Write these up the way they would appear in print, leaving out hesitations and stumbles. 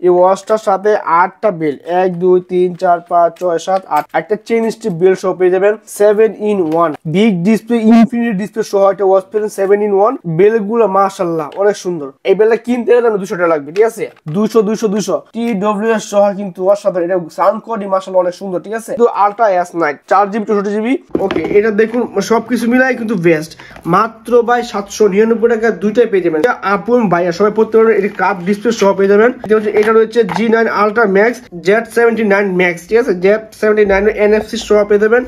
এই ওয়াচটার সাথে 8টা বেল 1 2 3 4 5 6 7 8 একটা চেইন স্ট্রিপ বেল সহ পেয়ে যাবেন 7-in-1 big display infinity display সহ একটা ওয়াচ পেয়ে 7-in-1 বেলগুলো মাশাআল্লাহ অনেক সুন্দর। এই বেলটা কিনতে গেলে 200 টাকা লাগবে, ঠিক আছে? 200 TWS সহ কিন্তু অসাধারণ। এটা সাউন্ড কোয়ালিটি মাশাআল্লাহ অনেক সুন্দর, ঠিক আছে? তো ultra S night 4GB 64GB। ওকে, এটা দেখুন সবকিছু মিলাই কিন্তু বেস্ট। মাত্র ভাই 799 টাকা দুইটাই পেয়ে যাবেন। আপন ভাইয়া সবাই পড়তে পারবেন। এটা কাপ ডিসপ্লে সহ পেয়ে যাবেন। এটা রয়েছে G9 Ultra Max Z79 Max, ঠিক আছে? Z79 NFC সহ পেয়ে যাবেন।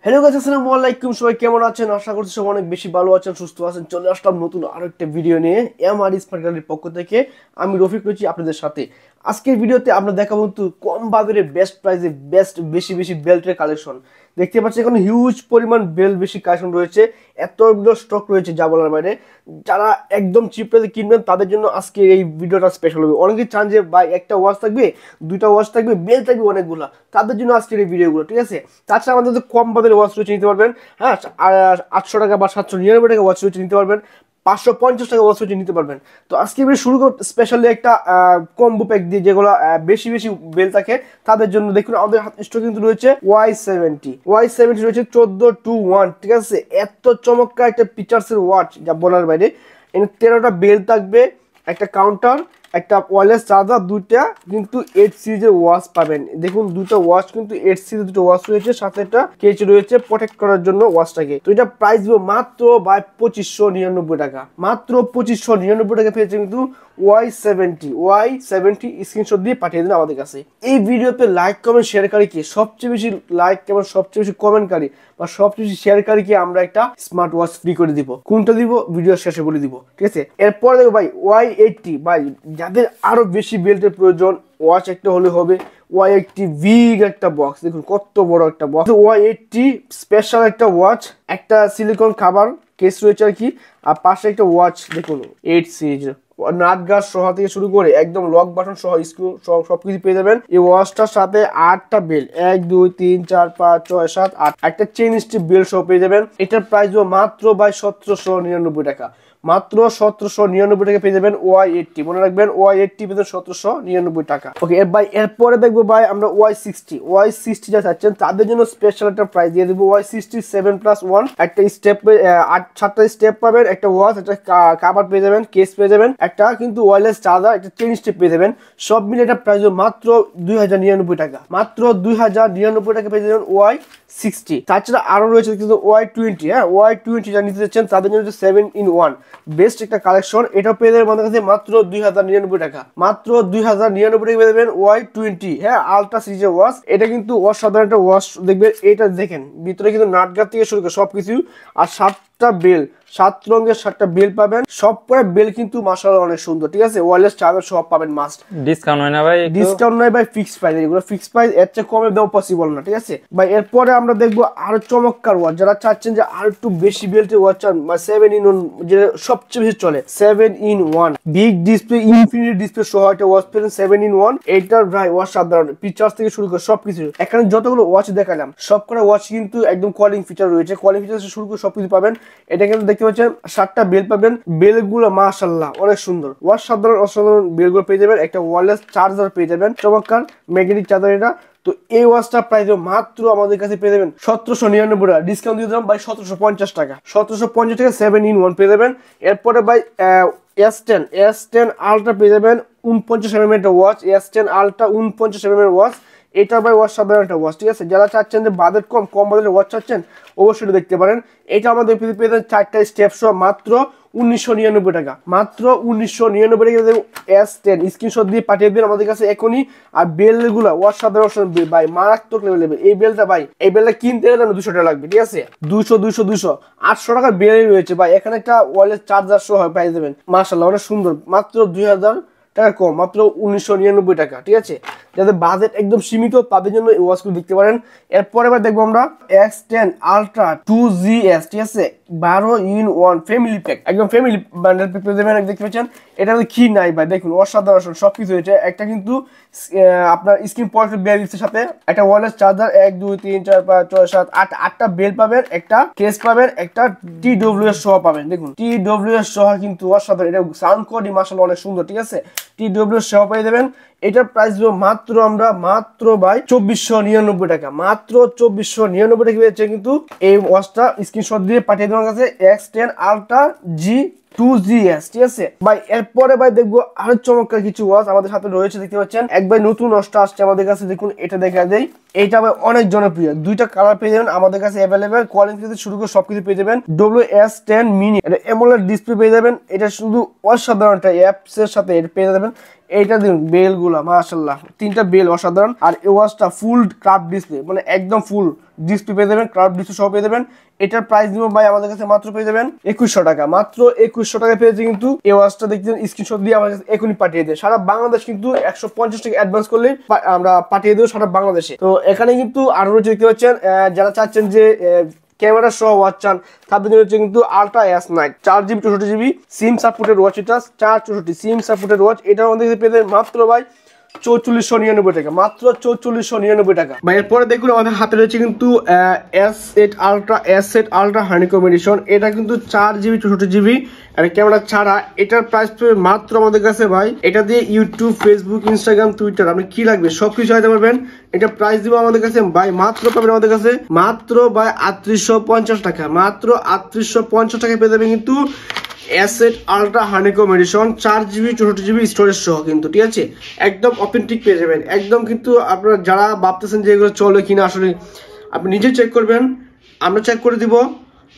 হ্যালো গাইস, আসসালামু আলাইকুম। সবাই কেমন আছেন? আশা করছি সবাই অনেক বেশি ভালো আছেন, সুস্থ আছেন। চলে আসলাম নতুন আরো একটা ভিডিও নিয়ে এমআর স্মার্ট গ্যালারির পক্ষ থেকে। আমি রফিক রয়েছি আপনাদের সাথে। আজকের ভিডিওতে আমরা দেখাবো কিন্তু কম বাজারে বেস্ট প্রাইসে বেশি বেল্টের কালেকশন। দেখতে পাচ্ছেন এখন হিউজ পরিমাণ বেল্ট বেশি কালেকশন রয়েছে, এতগুলো স্টক রয়েছে যা বলার বাইরে। যারা একদম চিপ প্রাইসে কিনবেন তাদের জন্য আজকে এই ভিডিওটা স্পেশাল হবে। অনেকে চান যে ভাই একটা ওয়াচ থাকবে, দুইটা ওয়াচ থাকবে, বেল্ট থাকবে অনেকগুলো, তাদের জন্য আজকের এই ভিডিওগুলো, ঠিক আছে? তাছাড়া আমাদের কম বাজারে ওয়াচ রয়েছে নিতে পারবেন, হ্যাঁ, 800 টাকা বা 799 টাকা ওয়াচ রয়েছে নিতে পারবেন, 550 টাকা ওয়াচ রয়েছে নিতে পারবেন। তো আজকে শুরু করব স্পেশালি একটা কম্বো প্যাক দিয়ে, যেগুলো বেশি বেল থাকে তাদের জন্য। দেখুন আমাদের স্টক কিন্তু রয়েছে Y70 রয়েছে 14-1, ঠিক আছে? এত চমৎকার একটা পিকচার্সের ওয়াচ যা বলার বাইরে। এখানে 13টা বেল থাকবে, একটা কাউন্টার, একটা ওয়্যারলেস চার্জার, দুইটা কিন্তু 8 সিরিজের ওয়াচ পাবেন। দেখুন দুটো ওয়াচ কিন্তু 8 সিরিজ দুটো ওয়াচ রয়েছে, সাথে একটা কেচ রয়েছে প্রোটেক্ট করার জন্য ওয়াচটাকে। তো এটা প্রাইস দিব মাত্র বাই 2599 টাকা। মাত্র 2599 টাকা পেয়েছে কিন্তু Y70 স্ক্রিনশট দিয়ে পাঠিয়ে দিন আমাদের কাছে। এই ভিডিওতে লাইক কমেন্ট শেয়ারকারী কি সবচেয়ে বেশি লাইক কেমন সবচেয়ে বেশি কমেন্টকারী বা সবচেয়ে বেশি শেয়ারকারীকে আমরা একটা স্মার্ট ওয়াচ ফ্রি করে দিব। কোনটা দিব ভিডিও শেষে বলে দিব, ঠিক আছে? এরপর দেখো ভাই Y80, ভাই যাদের আরো বেশি বেল্টের প্রয়োজন ওয়াচ একটা হলে হবে। Y80 বিগ একটা বক্স, দেখুন কত বড় একটা বক্স। Y80 স্পেশাল একটা ওয়াচ, একটা সিলিকন খাবার কেস রয়েছে আর কি, আর পাশে একটা ওয়াচ দেখুন 8 সিরিজের নাট গাছ সহ থেকে শুরু করে একদম লক বাটন সহ স্ক্রু সবকিছু পেয়ে যাবেন। এই ওয়াচটার সাথে 8টা বেল 1 2 3 4 5 6 7 8 একটা চেইন স্ট্রিপ বেল সহ পেয়ে যাবেন। এটার প্রাইস মাত্র ভাই 1799 টাকা। মাত্র 1799 টাকা পেয়ে যাবেন Y80। মনে রাখবেন Y80 পেয়ে 1799 টাকা। ওকে, এরপরে দেখবো ভাই আমরা Y60 যা চাচ্ছেন তাদের জন্য স্পেশাল একটা প্রাইস দিয়ে দেবো। Y60 7+1 একটা স্টেপ, 7টা স্টেপ পাবেন, একটা ওয়াচ, একটা কাভার পেয়ে যাবেন, কেস পেয়ে যাবেন, একটা কিন্তু ওয়্যারলেস চার্জার, একটা চেইন স্ট্রিপ পেয়ে যাবেন। সব মিলে এটা প্রাইস মাত্র 2099 টাকা। মাত্র 2099 টাকা পেয়ে যাবেন Y60। তাছাড়া আরো রয়েছে কিন্তু Y20, হ্যাঁ, Y20 যা নিতে চাচ্ছেন তাদের জন্য 7-in-1 বেস্ট একটা কালেকশন। এটা পেয়ে যাবেন আমাদের কাছে মাত্র 2099 টাকা। মাত্র 2099 টাকা পেয়ে যাবেন Y20, হ্যাঁ, আলট্রা সিরিজের ওয়াচ। এটা কিন্তু অসাধারণ একটা ওয়াচ। দেখবেন এটা দেখেন ভিতরে কিন্তু নাটগার থেকে শুরু করে সবকিছু, আর 7টা বেল, 7 রঙের 7টা বেল পাবেন। সব করে বেল কিন্তু মাশাআল্লাহ অনেক সুন্দর, ঠিক আছে? ওয়্যারলেস চার্জার সব পাবেন মাস্ট। ডিসকাউন্ট হয় না ভাই? ডিসকাউন্ট নাই ভাই, ফিক্স প্রাইস। এগুলো ফিক্স প্রাইস, এর চেয়ে কমে দেওয়া পসিবল না, ঠিক আছে ভাই? এরপরে আমরা দেখবো আরো চমৎকার ওয়াচ। যারা চাচ্ছেন যে আর একটু বেশি বেল্টের ওয়াচ চান, 7-in-1 যে সবচেয়ে বেশি চলে, 7-in-1 big display infinity display সহ একটা ওয়াচ পেলেন 7-in-1। এইটার ভাই ওয়াচ সাধারণ ফিচার্স থেকে শুরু করে সবকিছু। এখানে যতগুলো ওয়াচ দেখালাম সব করে ওয়াচ কিন্তু একদম কলিং ফিচার রয়েছে, কলিং ফিচার শুরু করে সবকিছু পাবেন। এটা কিন্তু দেখতে পাচ্ছেন 7টা বেল পাবেন, বেলগুলো মাশাআল্লাহ অনেক সুন্দর। ওয়াচ অসাধারণ বেলগুলো পেয়ে যাবেন, একটা ওয়্যারলেস চার্জার পেয়ে যাবেন, চমৎকার ম্যাগনেটিক চার্জার এটা। তো এই ওয়াচটা প্রাইস মাত্র আমাদের কাছে পেয়ে যাবেন 1799 টাকা। ডিসকাউন্ট দিয়ে দিলাম ভাই 1750 টাকা। 1750 টাকা 7-in-1 পেয়ে যাবেন। এরপরে ভাই S10 আলট্রা পেয়ে যাবেন 49 একটা ওয়াচ। S10 ultra 49 watch. এটা ভাই ওয়াচ সাধারণ একটা ওয়াচ, ঠিক আছে? যারা চাচ্ছেন যে বাজেট কম বাজেটের ওয়াচ চাচ্ছেন অবশ্যই দেখতে পারেন। এটা আমাদের পেয়ে যাবেন 4টা স্টেপ সহ মাত্র 1999 টাকা। মাত্র 1999 টাকা S10 স্ক্রিনশট দিয়ে পাঠিয়ে দিন আমাদের কাছে এখনই। আর বেলগুলো ওয়াচ সাধারণ ভাই মারাত্মক লেভেল। এই বেলটা কিনতে গেলে 200 টাকা লাগবে, ঠিক আছে? 200 800 টাকা বেল রয়েছে ভাই। এখানে একটা ওয়্যারলেস চার্জার সহ পাই যাবেন, মাশাআল্লাহ অনেক সুন্দর। মাত্র 2000 টাকা কম, মাত্র 1999 টাকা, ঠিক আছে? যাদের বাজেট একদম সীমিত তাদের জন্য এই ওয়াচগুলো দেখতে পারেন। এরপরে এবার দেখবো আমরা X10 Ultra 2GS, ঠিক আছে, 12-in-1 ফ্যামিলি প্যাক, একদম ফ্যামিলি বান্ডেল প্যাক পেয়ে যাবেন। দেখতে পাচ্ছেন এটা কি নাই ভাই, দেখুন অসাধারণ সবকিছু হয়েছে। একটা কিন্তু আপনার স্ক্রিন পয়েন্ট বেল দিচ্ছে, সাথে একটা ওয়্যারলেস চার্জার, 1 2 3 4 5 6 7 8 8টা বেল পাবেন, একটা কেস পাবেন, একটা TWS সহ পাবেন। দেখুন TWS সহ কিন্তু অসাধারণ, এটা সাউন্ড কোয়ালিটি মাশাআল্লাহ অনেক সুন্দর, ঠিক আছে। TWS সহ পেয়ে যাবেন। এটার প্রাইস দিব মাত্র আমরা মাত্র ভাই 2499 টাকা, মাত্র 2499 টাকা পেয়েছে কিন্তু এই ওয়াচটা। স্ক্রিনশট দিয়ে পাঠিয়ে দেওয়ার কাছে X10 Ultra G2GS, ঠিক আছে ভাই। এরপরে ভাই দেখবো আরো চমৎকার কিছু ওয়াচ আমাদের সাথে রয়েছে, দেখতে পাচ্ছেন। একবার নতুন ওয়াচটা আসছে আমাদের কাছে, দেখুন এটা দেখা দেয়। এটা ভাই অনেক জনপ্রিয়, দুইটা কালার পেয়ে যাবেন আমাদের কাছে অ্যাভেলেবেল, কোয়ালিটি থেকে শুরু করে সবকিছু পেয়ে যাবেন। WS10 মিনি, এটা AMOLED ডিসপ্লে পেয়ে যাবেন। এটা শুধু অসাধারণ একটা অ্যাপস এর সাথে এটা পেয়ে যাবেন। এইটা দেখুন বেল গুলা মাশাআল্লাহ, 3টা বেল অসাধারণ। আর এই ওয়াচটা ফুল কার্ভ ডিসপ্লে, মানে একদম ফুল ডিসপ্লে পেয়ে যাবেন, কার্ভ ডিসপ্লে সহ পেয়ে যাবেন। এটার প্রাইস দিব ভাই আমাদের কাছে মাত্র পেয়ে যাবেন 2100 টাকা, মাত্র 2100 টাকা পেয়েছে কিন্তু এই ওয়াচটা। দেখছেন স্ক্রিনশট দিয়ে আমাদের কাছে এখনই পাঠিয়ে দেয় সারা বাংলাদেশ, কিন্তু 150 টাকা অ্যাডভান্স করলে আমরা পাঠিয়ে দেবো সারা বাংলাদেশে। তো এখানে কিন্তু আরো রয়েছে, দেখতে পাচ্ছেন, যারা চাচ্ছেন যে ক্যামেরা সহ ওয়াচ চান তাদের জন্য হচ্ছে কিন্তু Ultra S9 4GB 64GB SIM supported watch, এটা 464 সিম সাপোর্টেড ওয়াচ। এটা আমাদের কাছে পেয়ে যাবেন মাত্র ভাই 4499 টাকা, মাত্র 4499 টাকা ভাই। এরপরে দেখুন আমাদের হাতে রয়েছে কিন্তু S8 Ultra হানিকম এডিশন। এটা কিন্তু 4GB 64GB আর ক্যামেরা ছাড়া। এটার প্রাইস পেয়ে মাত্র আমাদের কাছে ভাই, এটা দিয়ে ইউটিউব, ফেসবুক, ইনস্টাগ্রাম, টুইটার আপনি কি লাগবে সবকিছু চাইতে পারবেন। এটা প্রাইস দিব আমাদের কাছে ভাই মাত্র পাবেন আমাদের কাছে মাত্র ভাই 3850 টাকা, মাত্র 3850 টাকা পেয়ে যাবেন কিন্তু S8 Ultra honeycomb addition 4GB 64GB storage সহ কিন্তু, ঠিক আছে। একদম অথেন্টিক পেয়ে যাবেন, একদম কিন্তু আপনারা যারা ভাবতেছেন যে এগুলো চলে কিনা, আসলে আপনি নিজে চেক করবেন, আমরা চেক করে দিব,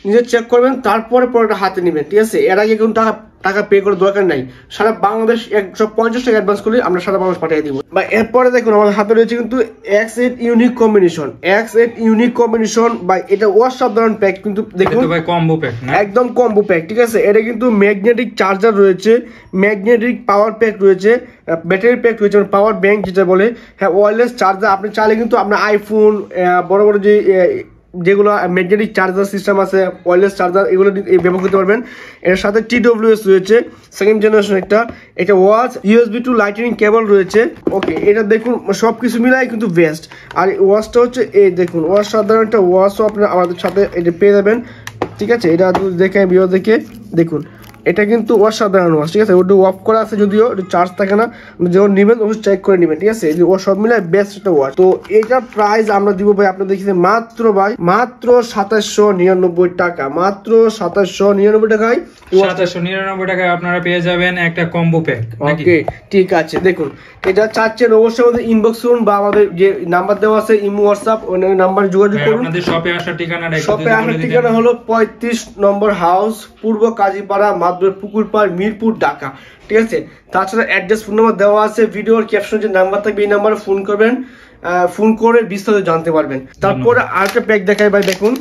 নিজে চেক করবেন, তারপরে পরেটা হাতে নেবেন, ঠিক আছে। এর আগে কোনো টাকা পে করার দরকার নাই। সারা বাংলাদেশ 150 টাকা অ্যাডভান্স করলে আমরা সারা বাংলাদেশ পাঠিয়ে দিব বা। এরপরে দেখুন আমাদের হাতে রয়েছে কিন্তু X8 ইউনিক কম্বিনেশন বা এটা অসাধারণ প্যাক কিন্তু, দেখুন ভাই কম্বো প্যাক না, একদম কম্বো প্যাক, ঠিক আছে। এটা কিন্তু ম্যাগনেটিক চার্জার রয়েছে, ম্যাগনেটিক পাওয়ার প্যাক রয়েছে, ব্যাটারি প্যাক রয়েছে, পাওয়ার ব্যাংক যেটা বলে, হ্যাঁ ওয়্যারলেস চার্জার। আপনি চাইলে কিন্তু আপনার আইফোন, বড় বড় যেগুলো ম্যাগনেটিক চার্জার সিস্টেম আছে, ওয়্যারলেস চার্জার, এগুলো ব্যবহার করতে পারবেন। এর সাথে TWS রয়েছে সেকেন্ড জেনারেশন একটা, এটা ওয়াচ USB টু লাইটনিং কেবল রয়েছে। ওকে, এটা দেখুন সবকিছু মিলাই কিন্তু বেস্ট। আর ওয়াচটা হচ্ছে এই দেখুন অসাধারণ একটা ওয়াচও আপনারা আমাদের সাথে এটা পেয়ে যাবেন, ঠিক আছে। এটা দেখে ভিডিও দেখে দেখুন, এটা কিন্তু অসাধারণ ওয়াচ, ঠিক আছে। ওটা অফ করা আছে যদিও, এটা চার্জ থাকে না, যখন নেবেন ওটা চেক করে নেবেন, ঠিক আছে। ও সব মিলে বেস্ট একটা ওয়াচ। তো এটার প্রাইস আমরা দিব ভাই আপনারা দেখেছেন মাত্র ভাই মাত্র 2799 টাকা, মাত্র 2799 টাকায় 2799 টাকায় আপনারা পেয়ে যাবেন একটা কম্বো প্যাক। ওকে ঠিক আছে, দেখুন এটা চাচ্ছেন অবশ্যই আমাদের ইনবক্স করুন বা আমাদের যে নাম্বার দেওয়া আছে ইমো, হোয়াটসঅ্যাপ, ওই নাম্বারে যোগাযোগ করুন। আপনাদের শপে আসার ঠিকানাটা শপে আসার ঠিকানা হলো 35 নম্বর হাউস, পূর্ব কাজীপাড়া, পুকুর পাড়, মিরপুর, ঢাকা, ঠিক আছে। তাছাড়া অ্যাড্রেস, ফোন নাম্বার দেওয়া আছে, ভিডিওর ক্যাপশনে যে নাম্বার থাকবে এই নাম্বারে ফোন করবেন, ফোন করে বিস্তারিত জানতে পারবেন। তারপরে আরেকটা প্যাক দেখাই ভাই, দেখুন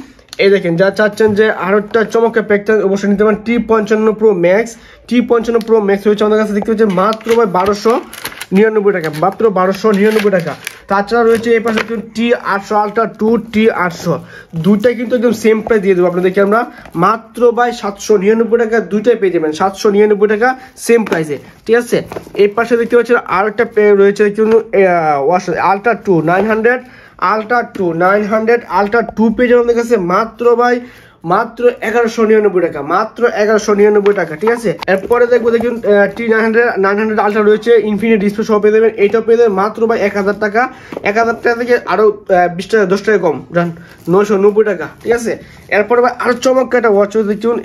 এই দেখেন যা চাচ্ছেন যে আরো একটা চমৎকার প্যাকটা অবশ্যই নিতে পারেন। T55 Pro Max, T55 Pro Max হচ্ছে আমাদের কাছে, দেখতে হচ্ছে মাত্র ভাই 1299 টাকা, মাত্র 1299 টাকা। তাছাড়া রয়েছে এই পাশে T800 Ultra 2, T800 দুইটাই কিন্তু একদম সেম প্রাইস দিয়ে দেবো আপনাদেরকে আমরা মাত্র ভাই 799 টাকা, দুইটাই পেয়ে যাবেন 799 টাকা সেম প্রাইসে, ঠিক আছে। এই পাশে দেখতে পাচ্ছেন আর একটা রয়েছে কিন্তু Ultra 2 900 Ultra 2 পেয়ে যাবেন আমাদের কাছে মাত্র ভাই মাত্র 1199 টাকা, মাত্র 1199 টাকা, ঠিক আছে। এরপরে দেখবো দেখুন T900 Ultra রয়েছে, ইনফিনিটি ডিসপ্লে সহ পেয়ে দেবেন। এইটাও পেয়ে দেবেন মাত্র ভাই 1000 টাকা, 1000 টাকা থেকে আরো 20 টাকা 10 টাকা কম, 990 টাকা, ঠিক আছে। এরপরে ভাই আরো চমৎকার একটা ওয়াচ দেখুন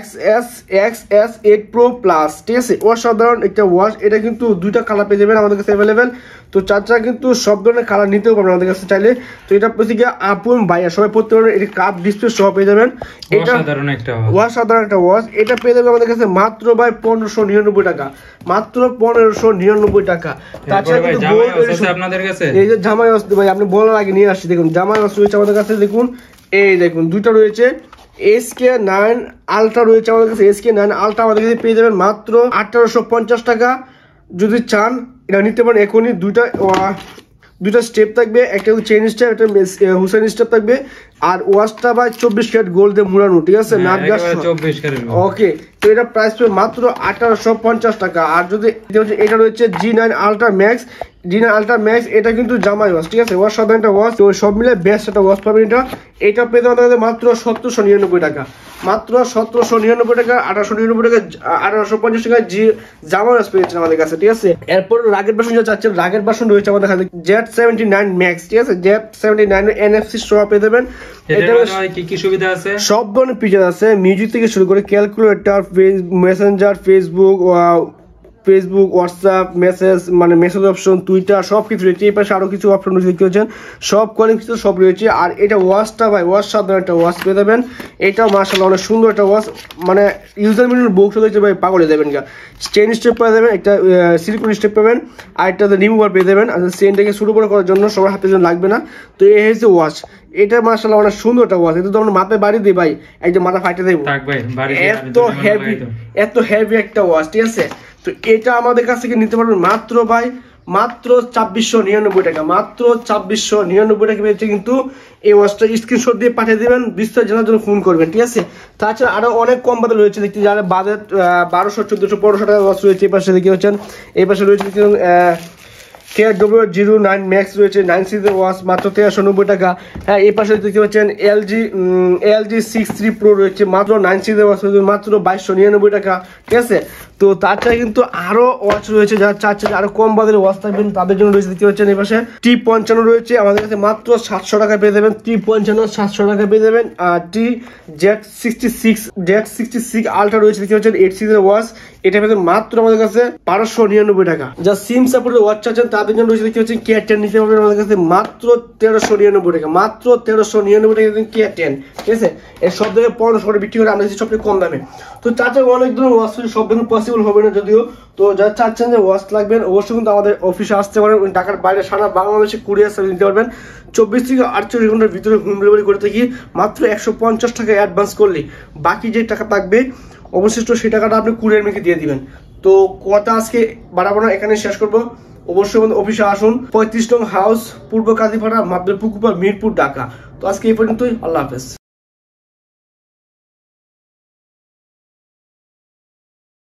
XS8 Pro Plus, ঠিক আছে। অসাধারণ একটা ওয়াচ, এটা কিন্তু দুইটা কালার পেয়ে যাবেন আমাদের কাছে অ্যাভেলেবেল। তো চার্জার কিন্তু সব ধরনের কালার নিতেও পারবেন আমাদের কাছে চাইলে। তো এটা হচ্ছে কি আপন ভাইয়া সবাই পড়তে পারবেন, এটা কাপ ডিসপ্লে সহ পেয়ে যাবেন। এটা অসাধারণ একটা ওয়াচ, এটা পেয়ে যাবেন আমাদের কাছে মাত্র ভাই 1599 টাকা, মাত্র 1599 টাকা। তাছাড়া কিন্তু আপনাদের কাছে এই যে জামাই ওয়াচ ভাই আপনি বলার আগে নিয়ে আসছি, দেখুন জামাই ওয়াচ রয়েছে আমাদের কাছে, দেখুন এই দেখুন দুইটা রয়েছে। SK9 Ultra রয়েছে আমাদের কাছে, SK9 Ultra আমাদের কাছে পেয়ে যাবেন মাত্র 1850 টাকা, যদি চান এটা নিতে পারেন। এখনই দুইটা স্টেপ থাকবে, একটা চেইন স্টেপ, একটা হুসেন স্টেপ থাকবে। আর ওয়াচটা ভাই 24 ক্যারেট গোল্ড দিয়ে মুড়ানো, ঠিক আছে, নাট গাছ 24 ক্যারেট। ওকে, তো এটা প্রাইস পড়বে মাত্র 1850 টাকা। আর যদি এটা রয়েছে G9 ultra max, G9 ultra max, এটা কিন্তু জামাই ওয়াচ, ঠিক আছে, ওয়াচ সাধারণ একটা ওয়াচ, তো সব মিলে বেস্ট একটা ওয়াচ পাবেন। এটা পেতে আমাদের মাত্র 1799 টাকা, মাত্র 1799 টাকা, 1899 টাকা, 1850 টাকা জামাই ওয়াচ পেয়েছেন আমাদের কাছে, ঠিক আছে। এরপর রাগের বাসন যা চাচ্ছেন, রাগের বাসন রয়েছে আমাদের কাছে Z79 ম্যাক্স, ঠিক আছে, Z79 NFC সহ পেয়ে দেবেন। এটা কি কি সুবিধা আছে? সব ধরনের ফিচার আছে, মিউজিক থেকে শুরু করে calculator, Messenger, Facebook, WhatsApp, message option, Twitter, সব কিছু রয়েছে। এই পাশে আরো কিছু অপশন রয়েছে, দেখতে পাচ্ছেন, সব কোয়ালিটি সব রয়েছে। আর এটা ওয়াচটা ভাই, ওয়াচ সাধারণ একটা ওয়াচ পেয়ে যাবেন। এটাও মাশাআল্লাহ অনেক সুন্দর একটা ওয়াচ, মানে ইউজার মিনিট বুক হচ্ছে ভাই, পাগল হয়ে যাবেন। চেইন স্টেপ পেয়ে যাবেন, একটা সিলিকন স্টেপ পাবেন, আর একটা রিমুভার পেয়ে যাবেন। আর চেইনটাকে শুরু করার জন্য সবার হাতে লাগবে না। তো এই হচ্ছে ওয়াচ, এটা মাশাআল্লাহ অনেক সুন্দর একটা ওয়াচ। এটা তো আমরা মাথায় বাড়ি দিই ভাই, একদম মাথা ফাটে দেবো, এত হেভি একটা ওয়াচ, ঠিক আছে। তো এটা আমাদের কাছ থেকে নিতে পারবেন মাত্র ভাই, মাত্র 2499 টাকা, মাত্র 2499 টাকা পেয়েছে। কিন্তু এই ওয়াচটা স্ক্রিনশট দিয়ে পাঠিয়ে দেবেন, বিস্তারিত জানার জন্য ফোন করবেন, ঠিক আছে। তাছাড়া আরো অনেক কম বাজেট রয়েছে, দেখতে যারা বাজেট 1200, 1400, 1500 টাকা ওয়াচ রয়েছে। এই পাশে দেখতে পাচ্ছেন, এই পাশে রয়েছে KW09 ম্যাক্স রয়েছে, 9 সিরিজের ওয়াচ, মাত্র 1390 টাকা। হ্যাঁ, এই পাশে দেখতে পাচ্ছেন LG 63 Pro রয়েছে, মাত্র 9 সিরিজের ওয়াচ রয়েছে, মাত্র 2299 টাকা, ঠিক আছে। তো তাছাড়া কিন্তু আরো ওয়াচ রয়েছে, যারা চাচ্ছেন আরো কম বাজেটের ওয়াচ থাকবেন তাদের জন্য রয়েছে, দেখতে পাচ্ছেন এই পাশে T55 রয়েছে আমাদের কাছে, মাত্র 700 টাকা পেয়ে যাবেন। T55 700 টাকা পেয়ে যাবেন। আর Z66 আলট্রা রয়েছে, দেখতে পাচ্ছেন 8 সিরিজের ওয়াচ, এটা পেয়ে মাত্র আমাদের কাছে 1299 টাকা। যা সিম সাপোর্টের ওয়াচ চাচ্ছেন তাদের জন্য রয়েছে, দেখতে পাচ্ছেন K10 নিতে পারবেন আমাদের কাছে মাত্র 1399 টাকা, মাত্র 1399 টাকা K10, ঠিক আছে। এর সব জায়গায় 1500 করে বিক্রি করে, আমরা সবচেয়ে কম দামে। তো চাচ্ছেন অনেক ধরনের ওয়াচ, সব ধরনের পসিবল হবে না যদিও। তো যারা চাচ্ছেন যে ওয়াচ লাগবেন, অবশ্যই কিন্তু আমাদের অফিসে আসতে পারেন। ঢাকার বাইরে সারা বাংলাদেশে কুরিয়ার সার্ভিস নিতে পারবেন। 24 থেকে 48 ঘন্টার ভিতরে হোম ডেলিভারি করে থাকি। মাত্র 150 টাকা অ্যাডভান্স করলে বাকি যে টাকা থাকবে অবশিষ্ট সেই টাকাটা আপনি কুরিয়ার মেকে দিয়ে দিবেন। তো কথা আজকে বাড়াবো না, এখানে শেষ করবো। অবশ্যই আমাদের অফিসে আসুন, 35 নং হাউস, পূর্ব কাজীপাড়া, মাদুর পুকুর, মিরপুর, ঢাকা। তো আজকে এই পর্যন্তই, আল্লাহ হাফেজ।